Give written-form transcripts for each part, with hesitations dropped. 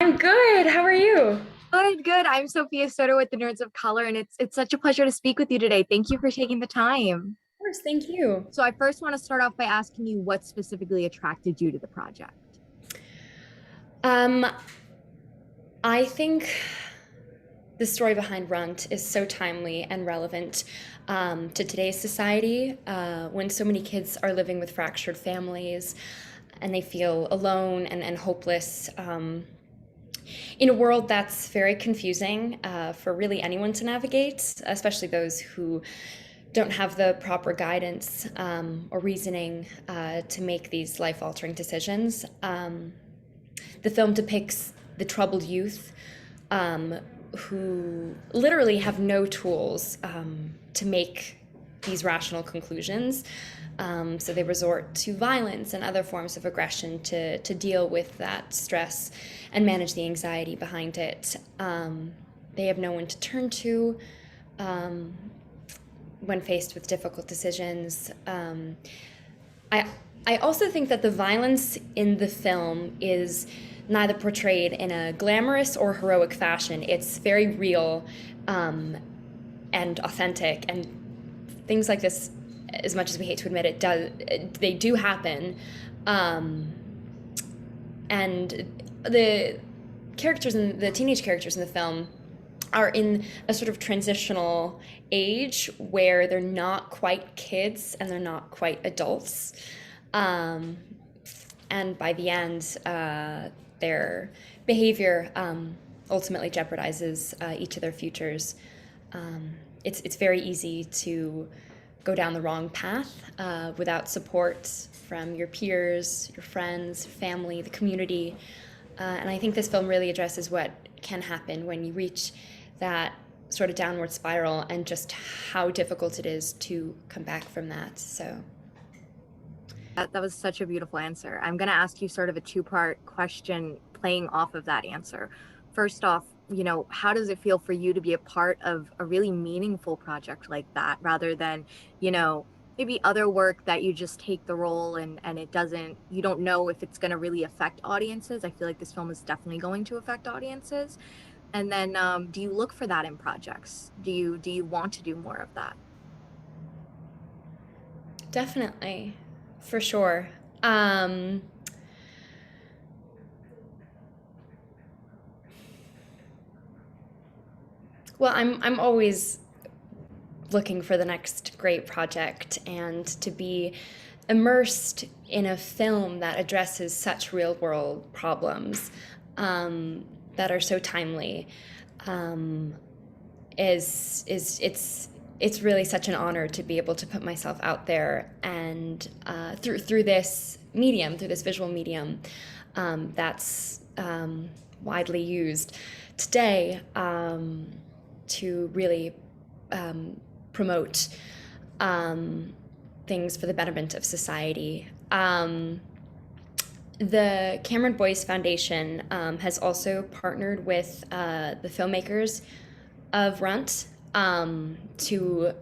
I'm good. How are you? Of Good, good. I'm Sophia with the Nerds of Color, and it's such a pleasure to speak with you today. Thank you for taking the time. course, thank you. So I first want to start off by asking you what specifically attracted you to the project. Um, I think the story behind Runt is so timely and relevant to today's society when so many kids are living with fractured families and they feel alone and hopeless in a world that's very confusing for really anyone to navigate, especially those who don't have the proper guidance or reasoning to make these life altering decisions. The film depicts the troubled youth who literally have no tools to make these rational conclusions. So they resort to violence and other forms of aggression to deal with that stress and manage the anxiety behind it. They have no one to turn to when faced with difficult decisions. I, I also think that the violence in the film is neither portrayed in a glamorous or heroic fashion. It's very real and authentic, and things like this, as much as we hate to admit it, they do happen. And the the teenage characters in the film are in a sort of transitional age where they're not quite kids and they're not quite adults. Um, and by the end, their behavior ultimately jeopardizes each of their futures. It's very easy to go down the wrong path without support from your peers, your friends, family, the community. And I think this film really addresses what can happen when you reach that sort of downward spiral and just how difficult it is to come back from that. So That was such a beautiful answer. I'm going to ask you sort of a two-part question playing off of that answer. First off, how does it feel for you to be a part of a really meaningful project like that rather than, maybe other work that you just take the role and you don't know if it's going to really affect audiences? I feel like this film is definitely going to affect audiences. And then do you look for that in projects? Do you want to do more of that? definitely, for sure. Um, well, I'm always looking for the next great project and to be immersed in a film that addresses such real world problems that are so timely um, is it's really such an honor to be able to put myself out there and through this medium, through this visual medium that's widely used today to really promote things for the betterment of society. The Cameron Boyce Foundation has also partnered with the filmmakers of Runt to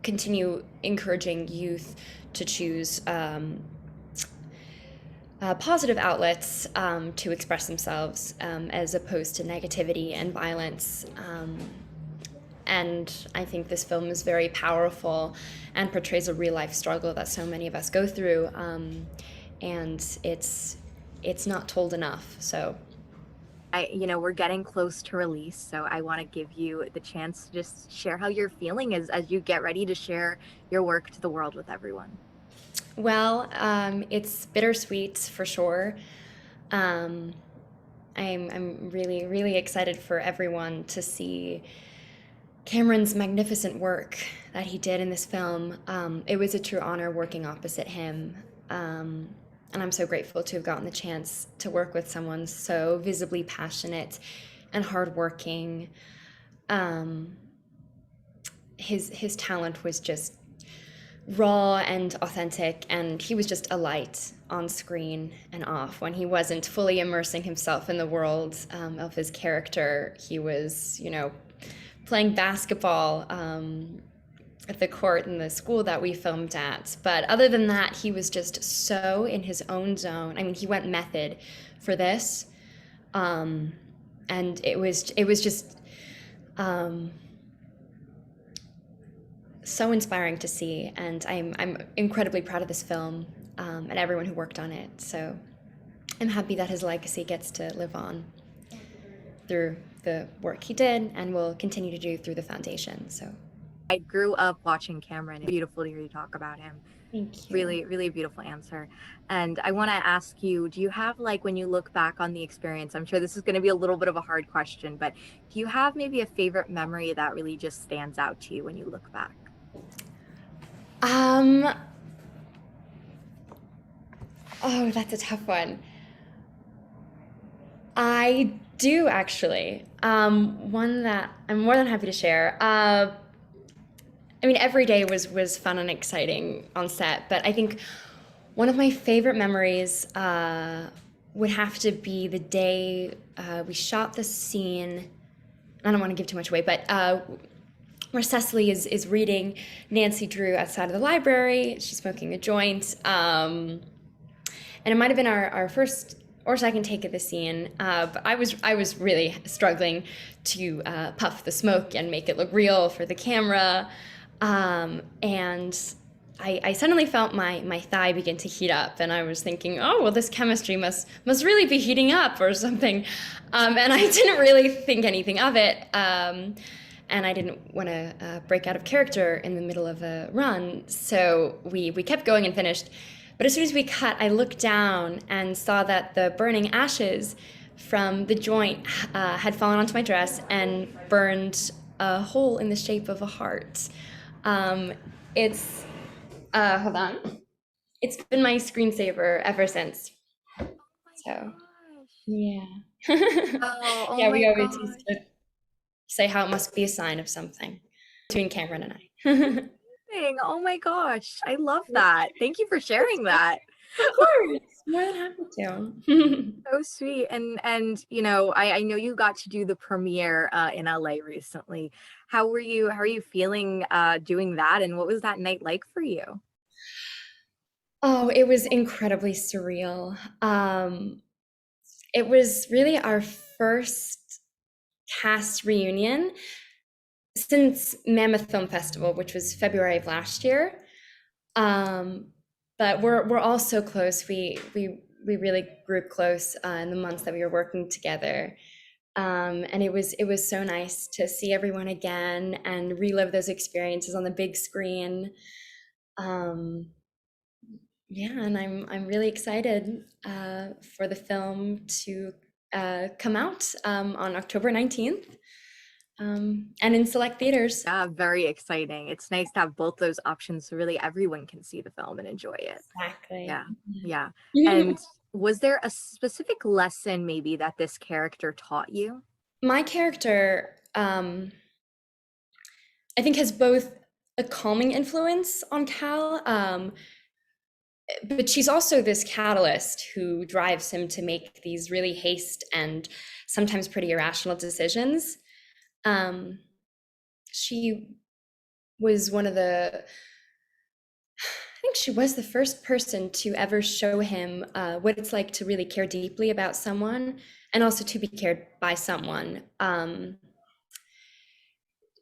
continue encouraging youth to choose positive outlets to express themselves as opposed to negativity and violence. And I think this film is very powerful and portrays a real life struggle that so many of us go through. And it's not told enough. So We're getting close to release, so I want to give you the chance to just share how you're feeling as you get ready to share your work to the world with everyone. well, it's bittersweet for sure. Um, I'm really really excited for everyone to see Cameron's magnificent work that he did in this film. It was a true honor working opposite him. And I'm so grateful to have gotten the chance to work with someone so visibly passionate and hardworking. Um, his talent was just raw and authentic, and he was just a light on screen and off. When he wasn't fully immersing himself in the world of his character, he was, playing basketball at the court in the school that we filmed at. But other than that, he was just so in his own zone. I mean, he went method for this. and it was just um, so inspiring to see, and I'm incredibly proud of this film, and everyone who worked on it. So I'm happy that his legacy gets to live on through the work he did and will continue to do through the foundation. So I grew up watching Cameron. It's beautiful to hear you talk about him. thank you. Really, really beautiful answer. And I want to ask you, do you have, like, when you look back on the experience, I'm sure this is going to be a little bit of a hard question, but do you have maybe a favorite memory that really just stands out to you when you look back? Um, oh, that's a tough one. I do actually. One that I'm more than happy to share. I mean, every day was fun and exciting on set, but I think one of my favorite memories would have to be the day we shot the scene. I don't want to give too much away, but where Cecily is reading Nancy Drew outside of the library. She's smoking a joint. And it might have been our first or second take of the scene, but I was really struggling to puff the smoke and make it look real for the camera, and I suddenly felt my thigh begin to heat up, and I was thinking, oh well, this chemistry must really be heating up or something, and I didn't really think anything of it. And I didn't want to break out of character in the middle of a run, so we kept going and finished. But as soon as we cut, I looked down and saw that the burning ashes from the joint had fallen onto my dress and burned a hole in the shape of a heart. It's, hold on. It's been my screensaver ever since. Oh So, my gosh. yeah. Oh Yeah, we my always used gosh. to say how it must be a sign of something between Cameron and I. Oh my gosh. I love that. Thank you for sharing that. Of course, more than happy to. So sweet. And I know you got to do the premiere in LA recently. How are you feeling doing that, and what was that night like for you? Oh, it was incredibly surreal. It was really our first cast reunion since Mammoth Film Festival, which was February of last year. Um, but we're all so close. We really grew close in the months that we were working together. And it was so nice to see everyone again and relive those experiences on the big screen. Um, yeah, and I'm really excited for the film to come out on October 19th, and in select theaters. Yeah, very exciting. It's nice to have both those options so really everyone can see the film and enjoy it. Exactly. Yeah. Yeah. Yeah. And was there a specific lesson maybe that this character taught you? My character, I think, has both a calming influence on Cal, but she's also this catalyst who drives him to make these really haste and sometimes pretty irrational decisions. Um, she was one of the, I think she was the first person to ever show him what it's like to really care deeply about someone and also to be cared by someone.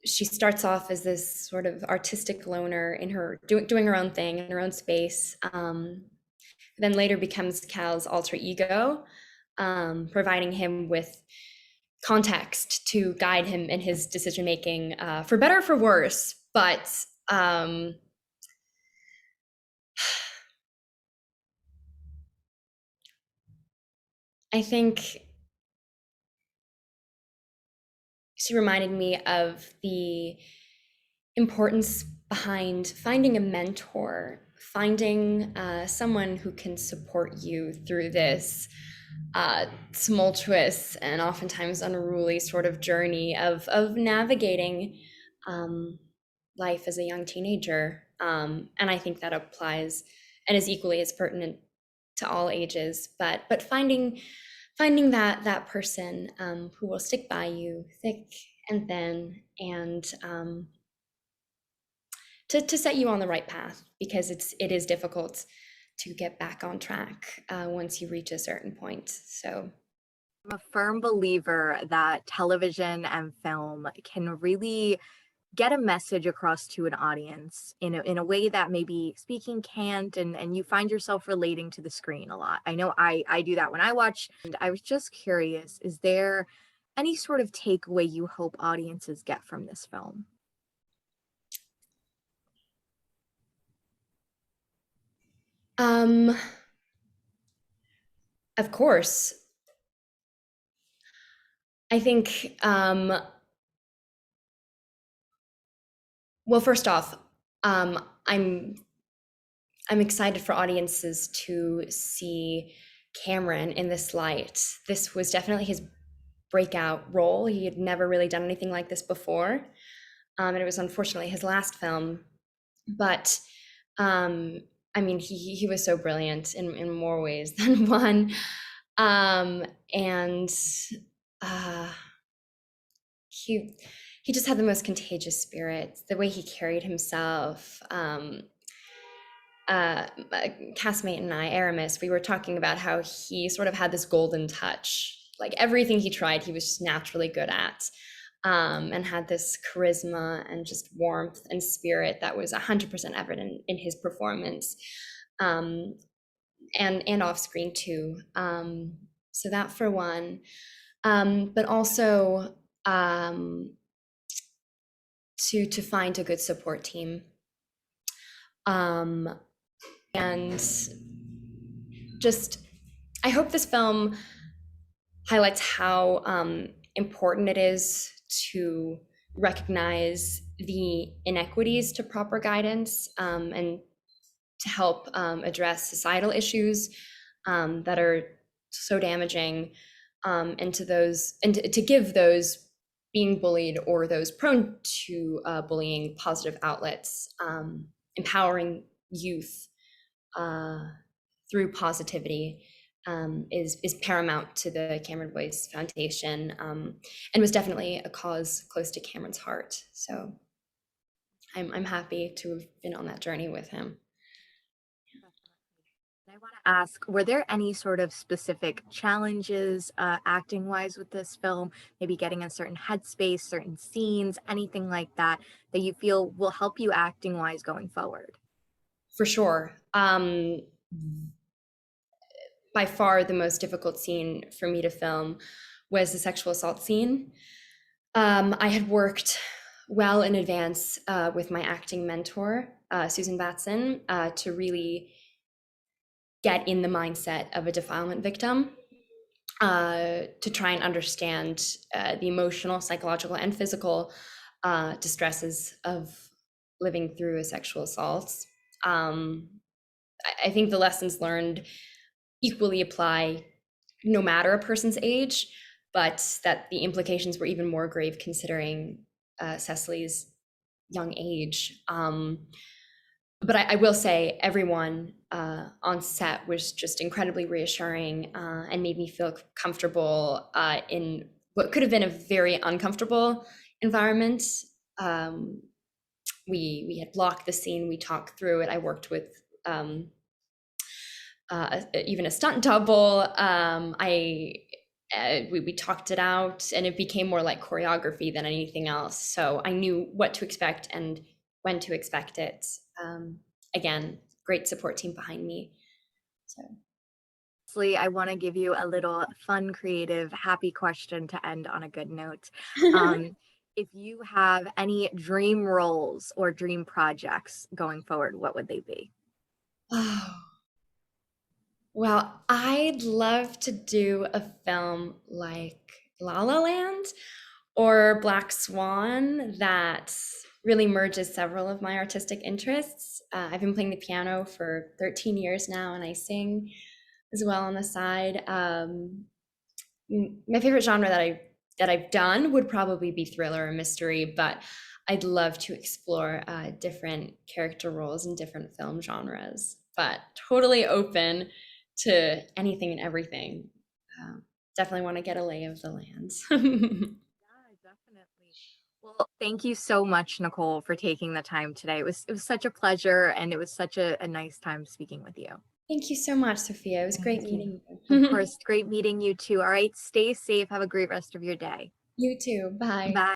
She starts off as this sort of artistic loner in her doing her own thing in her own space. Then later becomes Cal's alter ego, providing him with context to guide him in his decision making, for better or for worse. But I think she reminded me of the importance behind finding a mentor, finding someone who can support you through this tumultuous and oftentimes unruly sort of journey of navigating um, life as a young teenager. And I think that applies and is equally as pertinent to all ages. But finding that person who will stick by you thick and thin, and to set you on the right path, because it is difficult to get back on track once you reach a certain point. So I'm a firm believer that television and film can really get a message across to an audience in a way that maybe speaking can't, and you find yourself relating to the screen a lot. I know I do that when I watch, and I was just curious, is there any sort of takeaway you hope audiences get from this film? Um, of course. I think, well, first off, um, I'm I'm excited for audiences to see Cameron in this light. This was definitely his breakout role. He had never really done anything like this before, and it was unfortunately his last film. But um, I mean, he was so brilliant in more ways than one, and uh, he he just had the most contagious spirit. The way he carried himself. A castmate and I, Aramis, we were talking about how he sort of had this golden touch. Like everything he tried, he was just naturally good at, and had this charisma and just warmth and spirit that was 100% evident in his performance, um, and off screen too. So that for one, but also to find a good support team. Um, and just I hope this film highlights how important it is to recognize the inequities to proper guidance, and to help address societal issues that are so damaging, and to give those being bullied or those prone to bullying positive outlets, empowering youth uh, through positivity, is paramount to the Cameron Boyce Foundation, and was definitely a cause close to Cameron's heart. So I'm happy to have been on that journey with him. I want to ask, were there any sort of specific challenges acting wise with this film? Maybe getting in certain headspace, certain scenes, anything like that, that you feel will help you acting wise going forward? For sure. By far the most difficult scene for me to film was the sexual assault scene. I had worked well in advance with my acting mentor, Susan Batson, to really get in the mindset of a defilement victim, to try and understand the emotional, psychological, and physical distresses of living through a sexual assault. Um, I think the lessons learned equally apply no matter a person's age, but that the implications were even more grave considering Cecily's young age. But I will say everyone on set was just incredibly reassuring, and made me feel comfortable in what could have been a very uncomfortable environment. Um, we had blocked the scene, we talked through it. I worked with even a stunt double. We talked it out, and it became more like choreography than anything else. So I knew what to expect and when to expect it. Again, great support team behind me. So Lastly, I want to give you a little fun, creative, happy question to end on a good note. If you have any dream roles or dream projects going forward, what would they be? oh, well, I'd love to do a film like La La Land or Black Swan that really merges several of my artistic interests. I've been playing the piano for 13 years now, and I sing as well on the side. My favorite genre that I've done would probably be thriller or mystery, but I'd love to explore different character roles in different film genres. But totally open to anything and everything. Definitely want to get a lay of the lands. Yeah, definitely. Well, thank you so much, Nicole, for taking the time today. It was such a pleasure, and it was such a nice time speaking with you. Thank you so much, Sophia. It was great Thank you. meeting you. Of course, great meeting you too. All right, stay safe. Have a great rest of your day. You too. Bye. Bye.